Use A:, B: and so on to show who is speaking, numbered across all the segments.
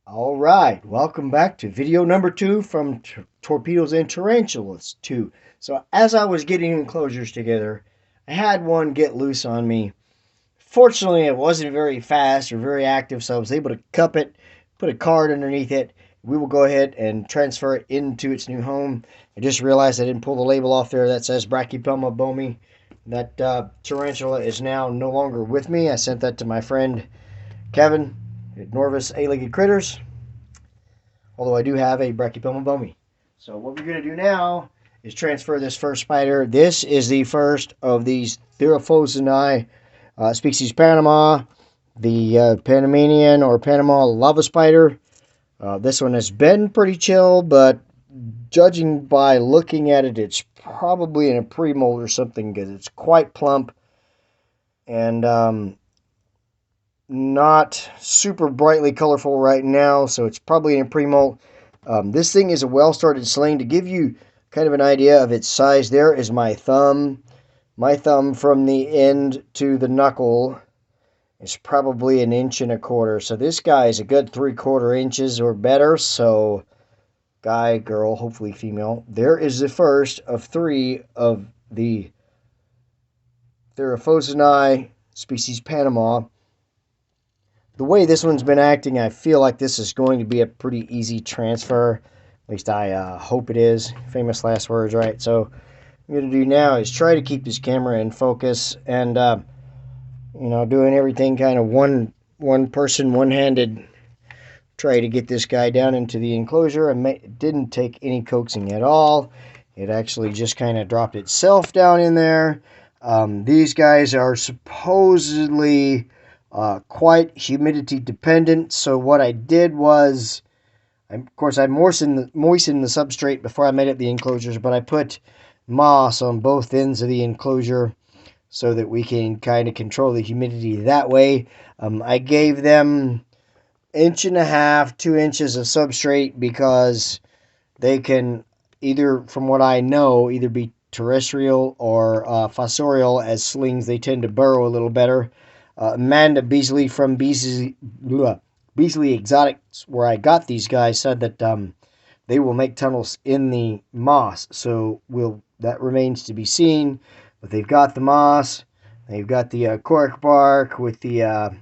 A: All right, welcome back to video number 2 from Torpedoes and Tarantulas 2. So as I was getting enclosures together, I had one get loose on me. Fortunately, it wasn't very fast or very active, so I was able to cup it, put a card underneath it. We will go ahead and transfer it into its new home. I just realized I didn't pull the label off there that says Brachypelma bomi. That tarantula is now no longer with me. I sent that to my friend Kevin at Norvis A-Legged Critters, although I do have a Brachypelma bomi. So what we're going to do now is transfer this first spider. This is the first of these Thyrophosinae species Panama, the Panamanian or Panama lava spider. This one has been pretty chill, but judging by looking at it, it's probably in a pre-molt or something because it's quite plump and not super brightly colorful right now, so it's probably in a pre-molt. This thing is a well-started sling. To give you kind of an idea of its size, there is my thumb. My thumb from the end to the knuckle is probably 1.25 inches. So this guy is a good 3/4 inches or better. So guy, girl, hopefully female. There is the first of 3 of the Thyrophosinae species Panama. The way this one's been acting, I feel like this is going to be a pretty easy transfer. At least I hope it is. Famous last words, right? So what I'm going to do now is try to keep this camera in focus and, doing everything kind of one person, one-handed. Try to get this guy down into the enclosure. It didn't take any coaxing at all. It actually just kind of dropped itself down in there. These guys are supposedly quite humidity dependent. So what I did was, of course, I moistened the substrate before I made up the enclosures, but I put moss on both ends of the enclosure so that we can kind of control the humidity that way. I gave them 1.5 to 2 inches of substrate because they can either, from what I know, either be terrestrial or fossorial. As slings, they tend to burrow a little better. Amanda Beasley from Beasley Exotics, where I got these guys, said that they will make tunnels in the moss. So that remains to be seen. But they've got the moss, they've got the cork bark with the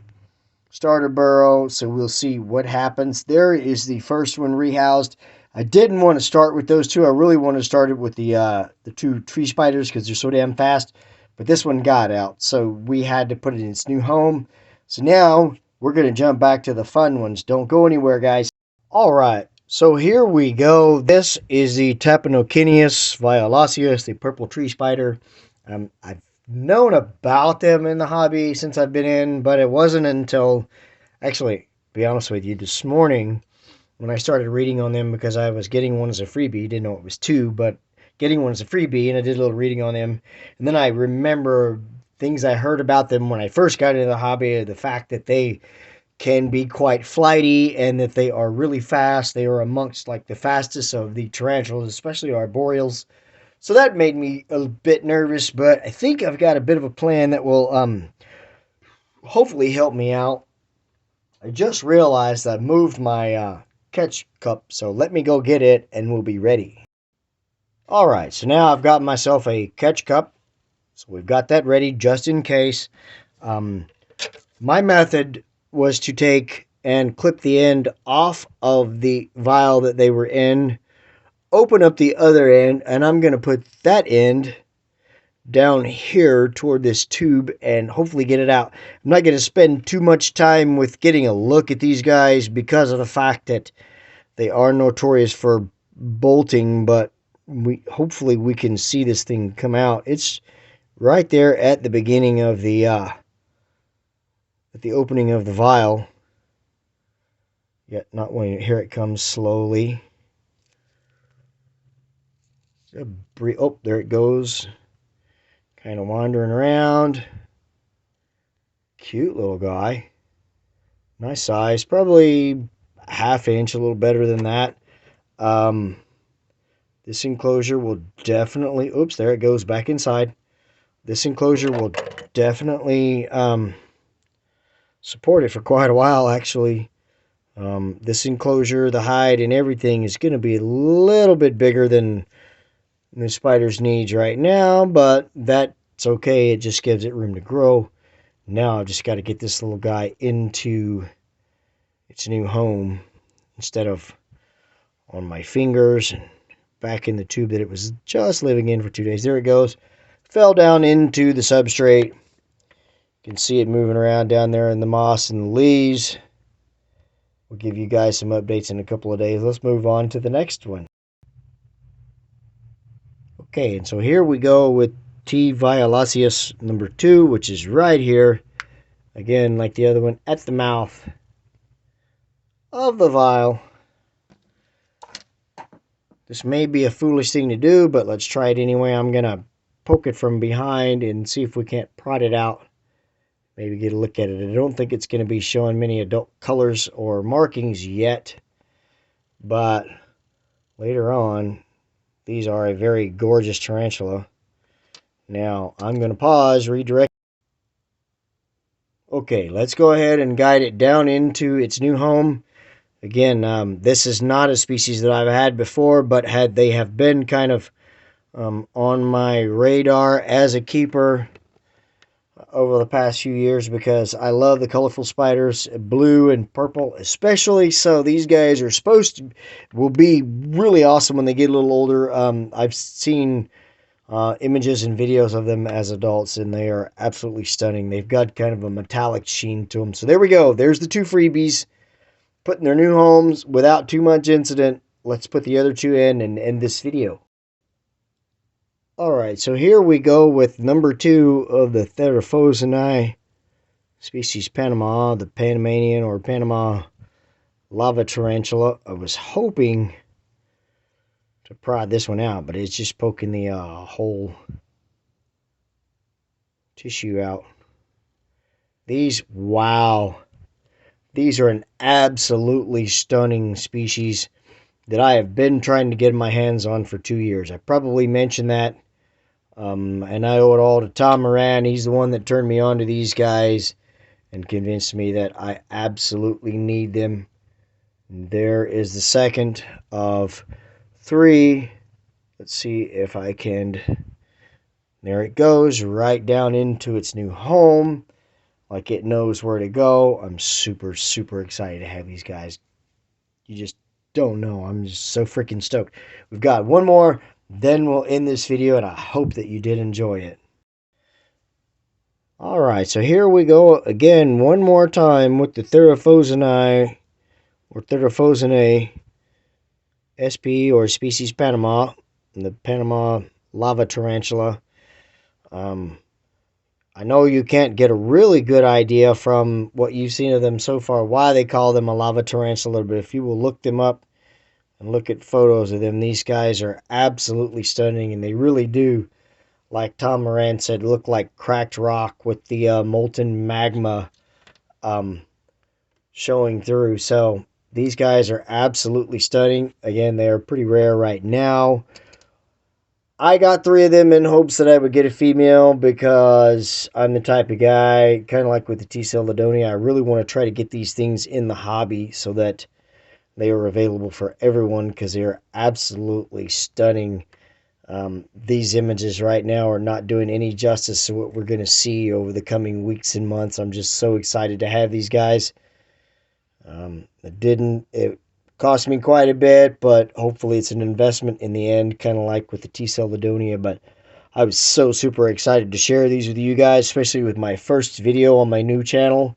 A: starter burrow. So we'll see what happens. There is the first one rehoused. I didn't want to start with those two. I really wanted to start it with the 2 tree spiders because they're so damn fast. But this one got out, so we had to put it in its new home. So now we're going to jump back to the fun ones. Don't go anywhere, guys. All right, so here we go. This is the Tapinochinius violaceus, the purple tree spider. I've known about them in the hobby since I've been in, but it wasn't until, actually, to be honest with you, this morning when I started reading on them, because I was getting one as a freebie. Didn't know it was 2, but getting one as a freebie, and I did a little reading on them. And then I remember things I heard about them when I first got into the hobby, the fact that they can be quite flighty and that they are really fast. They are amongst like the fastest of the tarantulas, especially arboreals. So that made me a bit nervous, but I think I've got a bit of a plan that will hopefully help me out. I just realized I moved my catch cup, so let me go get it and we'll be ready. All right, so now I've got myself a catch cup. So we've got that ready just in case. My method was to take and clip the end off of the vial that they were in, open up the other end, and I'm going to put that end down here toward this tube and hopefully get it out. I'm not going to spend too much time with getting a look at these guys because of the fact that they are notorious for bolting, but hopefully we can see this thing come out. It's right there at the beginning of the opening of the vial. Yet not when here it comes slowly. Oh, there it goes. Kind of wandering around. Cute little guy. Nice size. Probably a 1/2 inch, a little better than that. This enclosure will definitely, oops, there it goes back inside. This enclosure will definitely support it for quite a while, actually. This enclosure, the hide and everything is going to be a little bit bigger than the spider's needs right now, but that's okay. It just gives it room to grow. Now I've just got to get this little guy into its new home instead of on my fingers and back in the tube that it was just living in for 2 days. There it goes. Fell down into the substrate. You can see it moving around down there in the moss and the leaves. We'll give you guys some updates in a couple of days. Let's move on to the next one. Okay, and so here we go with T. violaceus number 2, which is right here. Again, like the other one, at the mouth of the vial. This may be a foolish thing to do, but let's try it anyway. I'm going to poke it from behind and see if we can't prod it out. Maybe get a look at it. I don't think it's going to be showing many adult colors or markings yet. But later on, these are a very gorgeous tarantula. Now, I'm going to pause, redirect. Okay, let's go ahead and guide it down into its new home. Again, this is not a species that I've had before, but they have been kind of on my radar as a keeper over the past few years because I love the colorful spiders, blue and purple especially. So these guys are will be really awesome when they get a little older. I've seen images and videos of them as adults, and they are absolutely stunning. They've got kind of a metallic sheen to them. So there we go. There's the 2 freebies, put in their new homes without too much incident. Let's put the other 2 in and end this video. Alright, so here we go with number 2 of the Theraphosinae species Panama, the Panamanian or Panama lava tarantula. I was hoping to pry this one out, but it's just poking the whole tissue out. Wow. These are an absolutely stunning species that I have been trying to get my hands on for 2 years. I probably mentioned that. And I owe it all to Tom Moran. He's the one that turned me on to these guys and convinced me that I absolutely need them. And there is the second of 3. Let's see if I can. There it goes, right down into its new home. Like it knows where to go. I'm super, super excited to have these guys. You just don't know. I'm just so freaking stoked. We've got one more. Then we'll end this video, and I hope that you did enjoy it. Alright, so here we go again one more time with the Theraphosinae or Theraphosinae SP or species Panama, the Panama lava tarantula. I know you can't get a really good idea from what you've seen of them so far why they call them a lava tarantula, but if you will look them up and look at photos of them, these guys are absolutely stunning, and they really do, like Tom Moran said, look like cracked rock with the molten magma showing through. So these guys are absolutely stunning. Again, they are pretty rare right now. I got 3 of them in hopes that I would get a female because I'm the type of guy, kind of like with the T. Celadonia, I really want to try to get these things in the hobby so that they are available for everyone because they are absolutely stunning. These images right now are not doing any justice to what we're going to see over the coming weeks and months. I'm just so excited to have these guys. It cost me quite a bit, but hopefully it's an investment in the end, kind of like with the T. Celadonia. But I was so super excited to share these with you guys, especially with my first video on my new channel.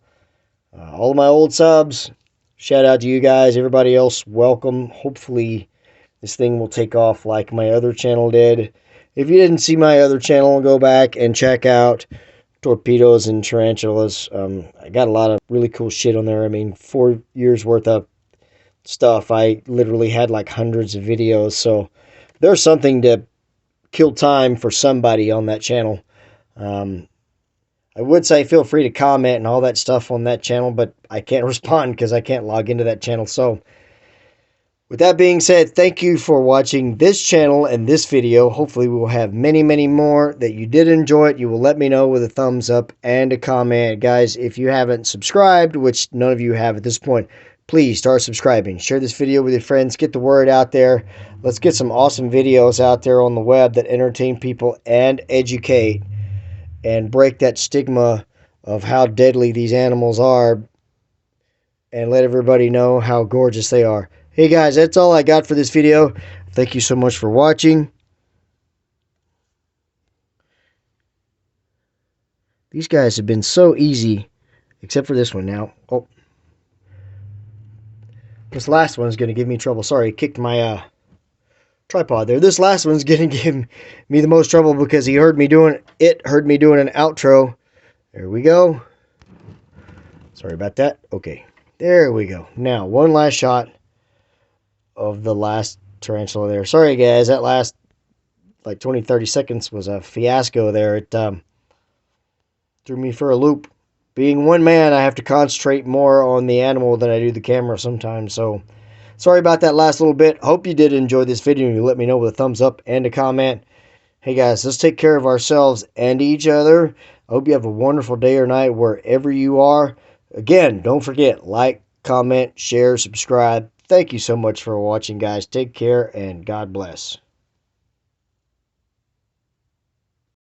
A: All of my old subs, shout out to you guys. Everybody else, welcome. Hopefully this thing will take off like my other channel did. If you didn't see my other channel, go back and check out Torpedoes and Tarantulas. I got a lot of really cool shit on there. I mean, 4 years worth of stuff. I literally had like hundreds of videos. So there's something to kill time for somebody on that channel. I would say feel free to comment and all that stuff on that channel, but I can't respond because I can't log into that channel. So with that being said, thank you for watching this channel and this video. Hopefully we will have many, many more that you did enjoy it. You will let me know with a thumbs up and a comment. Guys, if you haven't subscribed, which none of you have at this point, please start subscribing. Share this video with your friends. Get the word out there. Let's get some awesome videos out there on the web that entertain people and educate and break that stigma of how deadly these animals are and let everybody know how gorgeous they are. Hey guys, that's all I got for this video. Thank you so much for watching. These guys have been so easy, except for this one now. Oh, this last one's going to give me trouble. Sorry, kicked my tripod there. This last one's going to give me the most trouble because he heard me doing an outro. There we go. Sorry about that. Okay, there we go. Now, one last shot of the last tarantula there. Sorry, guys. That last, like, 20-30 seconds was a fiasco there. It threw me for a loop. Being one man, I have to concentrate more on the animal than I do the camera sometimes. So, sorry about that last little bit. Hope you did enjoy this video and you let me know with a thumbs up and a comment. Hey guys, let's take care of ourselves and each other. I hope you have a wonderful day or night wherever you are. Again, don't forget, like, comment, share, subscribe. Thank you so much for watching, guys. Take care and God bless.